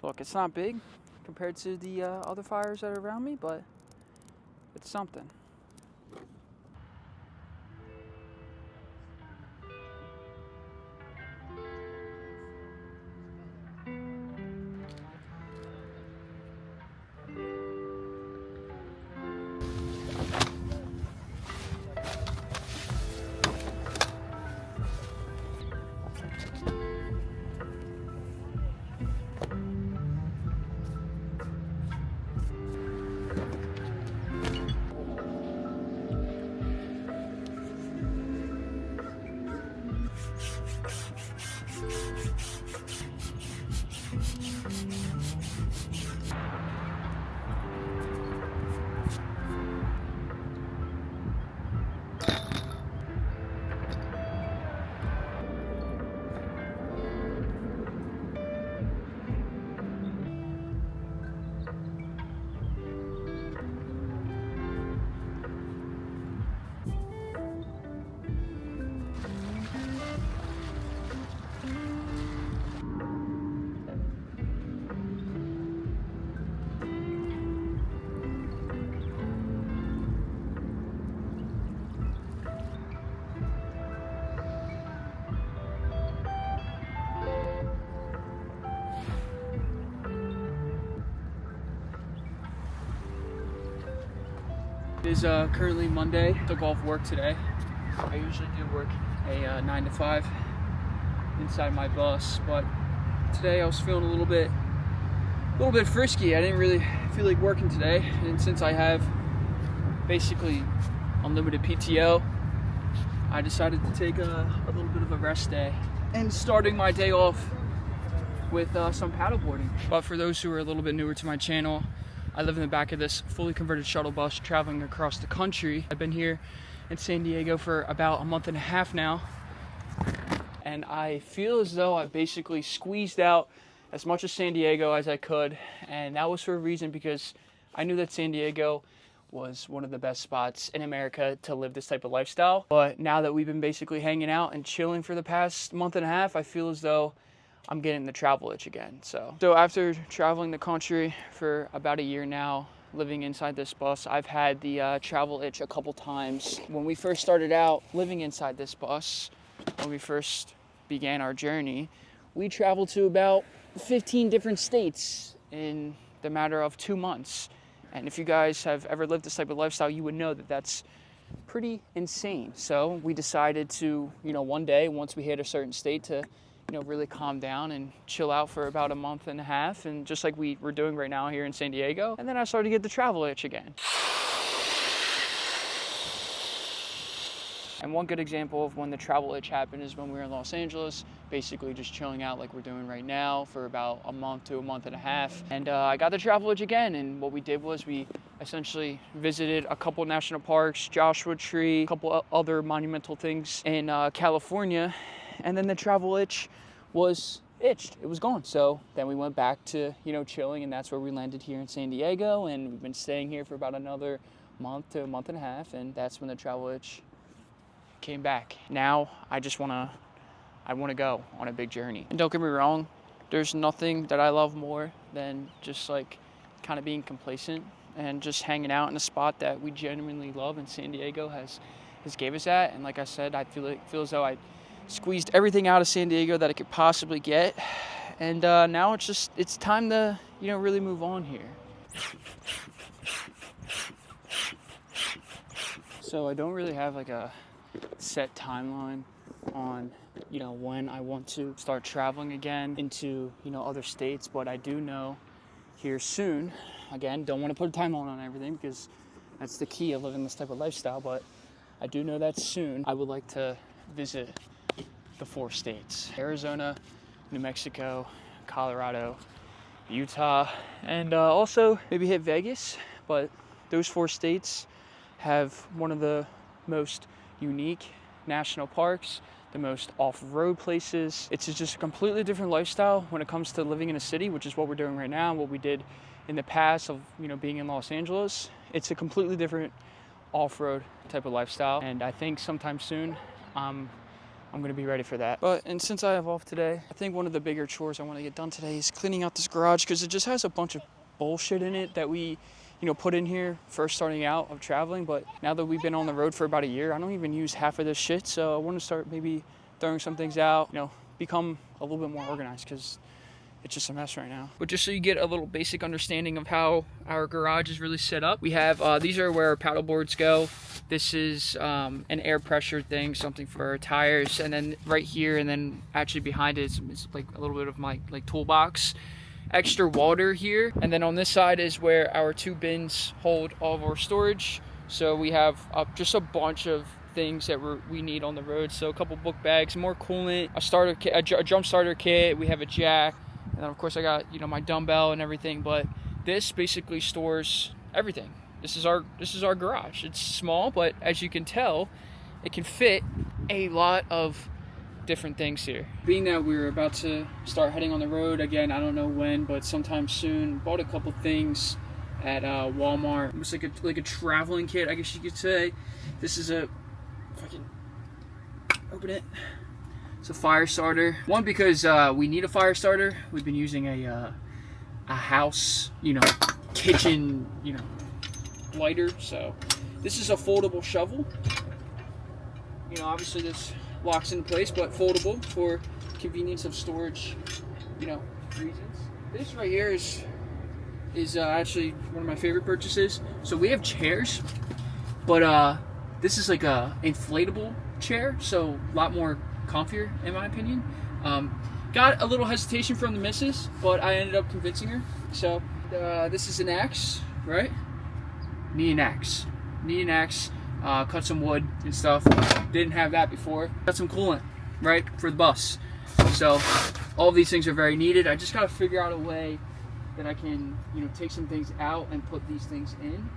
Look, it's not big compared to the other fires that are around me, but it's something. It is currently Monday. Took off work today. I usually do work a 9 to 5 inside my bus, but today I was feeling a little bit frisky. I didn't really feel like working today, and since I have basically unlimited PTO, I decided to take a little bit of a rest day and starting my day off with some paddleboarding. But for those who are a little bit newer to my channel, I live in the back of this fully converted shuttle bus traveling across the country. I've been here in San Diego for about a month and a half now, and I feel as though I basically squeezed out as much of San Diego as I could, and that was for a reason, because I knew that San Diego was one of the best spots in America to live this type of lifestyle. But now that we've been basically hanging out and chilling for the past month and a half, I feel as though I'm getting the travel itch again. So after traveling the country for about a year now, living inside this bus, I've had the travel itch a couple times. When we first started out living inside this bus, when we first began our journey, we traveled to about 15 different states in the matter of 2 months. And if you guys have ever lived this type of lifestyle, you would know that that's pretty insane. So we decided to, one day, once we hit a certain state, to really calm down and chill out for about a month and a half, and just like we're doing right now here in San Diego. And then I started to get the travel itch again. And one good example of when the travel itch happened is when we were in Los Angeles, basically just chilling out like we're doing right now for about a month to a month and a half. And I got the travel itch again, and what we did was we essentially visited a couple national parks, Joshua Tree, a couple other monumental things in California, and then the travel itch was itched. It was gone. So then we went back to, chilling, and that's where we landed here in San Diego, and we've been staying here for about another month to a month and a half, and that's when the travel itch came back. Now I want to go on a big journey. And don't get me wrong, there's nothing that I love more than just like kind of being complacent and just hanging out in a spot that we genuinely love, and San Diego has gave us that. And like I said, I feel as though I squeezed everything out of San Diego that I could possibly get, and now it's time to really move on here. So I don't really have like a set timeline on when I want to start traveling again into other states, but I do know here soon, again, don't want to put a timeline on everything because that's the key of living this type of lifestyle, but I do know that soon I would like to visit the 4 states: Arizona, New Mexico, Colorado, Utah, and also maybe hit Vegas. But those 4 states have one of the most unique national parks, the most off-road places. It's just a completely different lifestyle when it comes to living in a city, which is what we're doing right now, what we did in the past of being in Los Angeles. It's a completely different off-road type of lifestyle, and I think sometime soon I'm I'm gonna be ready for that. But, and since I have off today, I think one of the bigger chores I want to get done today is cleaning out this garage, because it just has a bunch of bullshit in it that we, put in here first starting out of traveling. But now that we've been on the road for about a year, I don't even use half of this shit. So I want to start maybe throwing some things out, become a little bit more organized, because it's just a mess right now. But just so you get a little basic understanding of how our garage is really set up, we have, these are where our paddle boards go. This is an air pressure thing, something for our tires. And then right here, and then actually behind it is like a little bit of my toolbox. Extra water here. And then on this side is where our 2 bins hold all of our storage. So we have just a bunch of things that we need on the road. So a couple book bags, more coolant, a starter kit, a jump starter kit. We have a jack. And then of course I got, my dumbbell and everything, but this basically stores everything. This is our garage. It's small, but as you can tell, it can fit a lot of different things here. Being that we're about to start heading on the road again, I don't know when, but sometime soon, bought a couple things at Walmart. It's like a traveling kit, I guess you could say. This is if I can open it. It's a fire starter. One, because we need a fire starter. We've been using a house, kitchen, lighter. So this is a foldable shovel. Obviously this locks into place, but foldable for convenience of storage, reasons. This right here is actually one of my favorite purchases. So we have chairs, but this is like a inflatable chair, so a lot more comfier in my opinion. Got a little hesitation from the missus, but I ended up convincing her. So this is an axe, right? Need an axe. Cut some wood and stuff. Didn't have that before. Got some coolant, right, for the bus. So all of these things are very needed. I just gotta figure out a way that I can, take some things out and put these things in.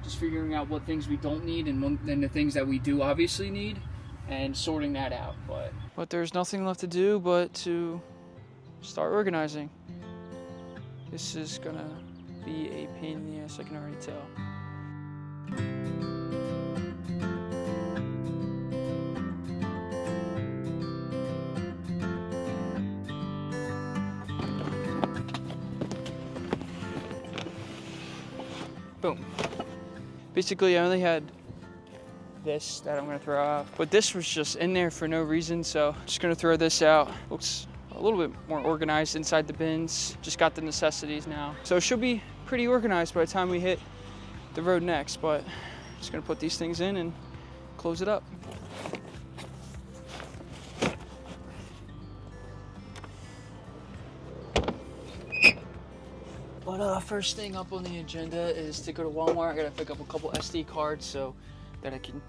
Just figuring out what things we don't need and the things that we do obviously need, and sorting that out. But there's nothing left to do but to start organizing. This is gonna be a pain in the ass, I can already tell. Boom. Basically, I only had this that I'm gonna throw out, but this was just in there for no reason, so just gonna throw this out. Looks a little bit more organized inside the bins. Just got the necessities now, so it should be pretty organized by the time we hit the road next. But just gonna put these things in and close it up. But first thing up on the agenda is to go to Walmart. I gotta pick up a couple SD cards so that I can,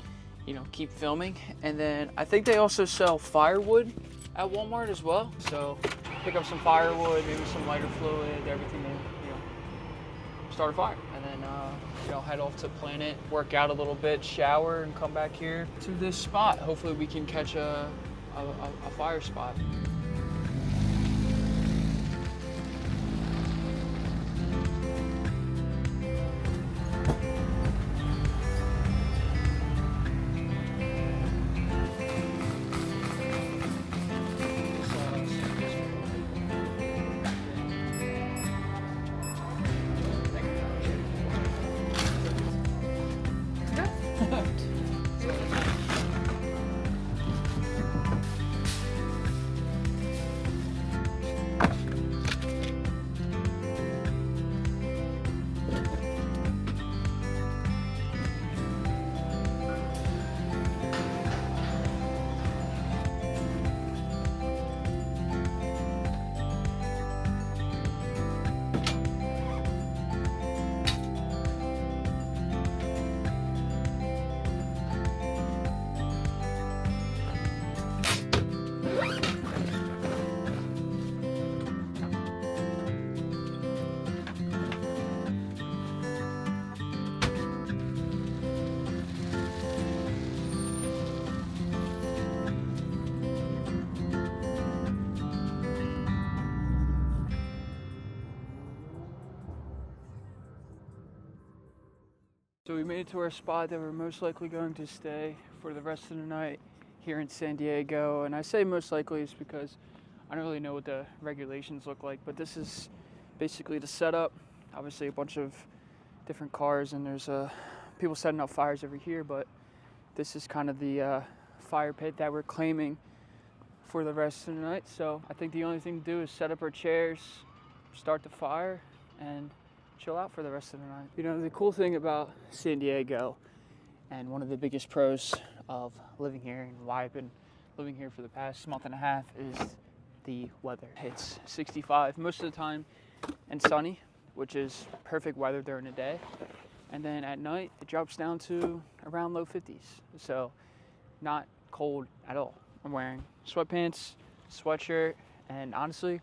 keep filming. And then I think they also sell firewood at Walmart as well. So pick up some firewood, maybe some lighter fluid, everything to start a fire. And then, head off to Planet, work out a little bit, shower, and come back here to this spot. Hopefully we can catch a fire spot. So we made it to our spot that we're most likely going to stay for the rest of the night here in San Diego, and I say most likely is because I don't really know what the regulations look like, but this is basically the setup. Obviously a bunch of different cars, and there's people setting up fires over here, but this is kind of the fire pit that we're claiming for the rest of the night. So I think the only thing to do is set up our chairs, start the fire, and chill out for the rest of the night. You know, the cool thing about San Diego, and one of the biggest pros of living here and why I've been living here for the past month and a half, is the weather. It's 65 most of the time and sunny, which is perfect weather during the day. And then at night, it drops down to around low 50s. So not cold at all. I'm wearing sweatpants, sweatshirt, and honestly,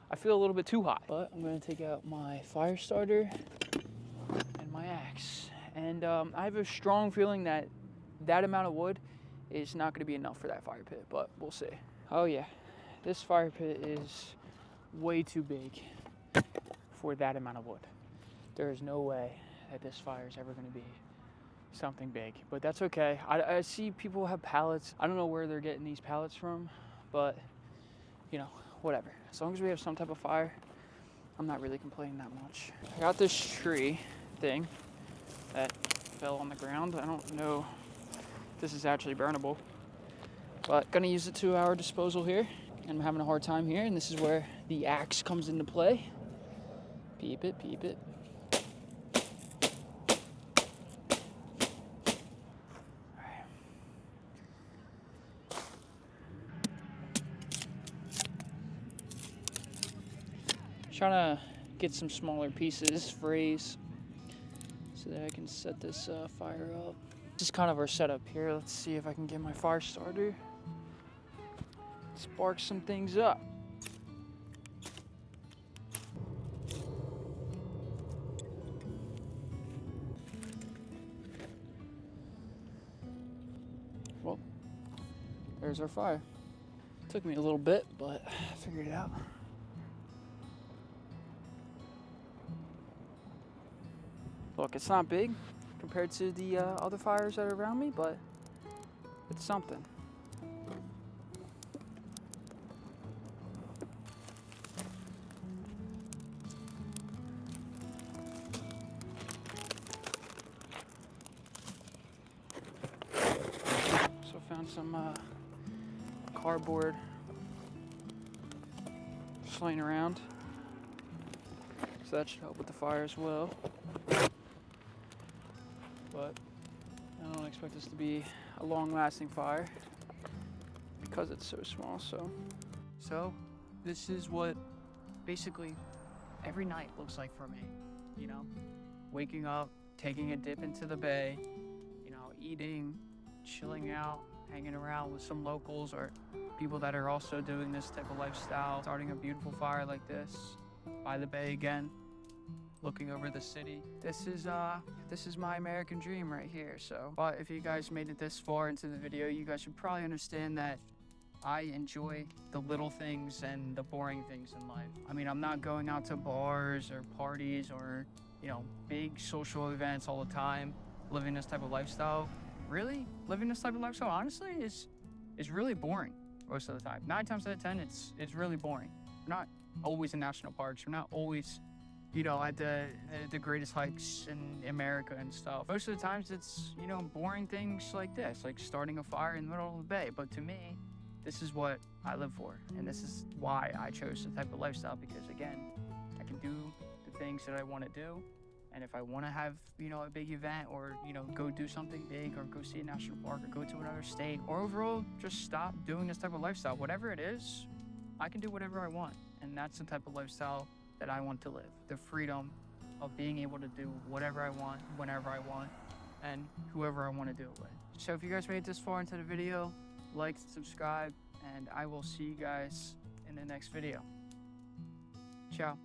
I feel a little bit too hot. But I'm gonna take out my fire starter and my axe. And I have a strong feeling that that amount of wood is not gonna be enough for that fire pit, but we'll see. Oh yeah, this fire pit is way too big for that amount of wood. There is no way that this fire is ever gonna be something big, but that's okay. I see people have pallets. I don't know where they're getting these pallets from, but you know, whatever. As long as we have some type of fire, I'm not really complaining that much. I got this tree thing that fell on the ground. I don't know if this is actually burnable, but gonna use it to our disposal here. And I'm having a hard time here, and this is where the axe comes into play. Peep it, peep it. Trying to get some smaller pieces, frays, so that I can set this fire up. This is kind of our setup here. Let's see if I can get my fire starter, spark some things up. Well, there's our fire. Took me a little bit, but I figured it out. Look, it's not big compared to the other fires that are around me, but it's something. So found some cardboard just laying around. So that should help with the fire as well. But I don't expect this to be a long-lasting fire because it's so small. So this is what basically every night looks like for me. You know, waking up, taking a dip into the bay, you know, eating, chilling out, hanging around with some locals or people that are also doing this type of lifestyle, starting a beautiful fire like this by the bay again, looking over the city. This is my American dream right here. So, but if you guys made it this far into the video, you guys should probably understand that I enjoy the little things and the boring things in life. I mean, I'm not going out to bars or parties or, you know, big social events all the time, living this type of lifestyle. Really, living this type of lifestyle, honestly, is really boring most of the time. 9 times out of 10, it's really boring. We're not always in national parks. We're not always, you know, at the greatest hikes in America and stuff. Most of the times it's, you know, boring things like this, like starting a fire in the middle of the bay. But to me, this is what I live for. And this is why I chose the type of lifestyle, because again, I can do the things that I want to do. And if I want to have, you know, a big event or, you know, go do something big or go see a national park or go to another state or overall just stop doing this type of lifestyle, whatever it is, I can do whatever I want. And that's the type of lifestyle that I want to live. The freedom of being able to do whatever I want, whenever I want, and whoever I want to do it with. So if you guys made it this far into the video, like, subscribe, and I will see you guys in the next video. Ciao.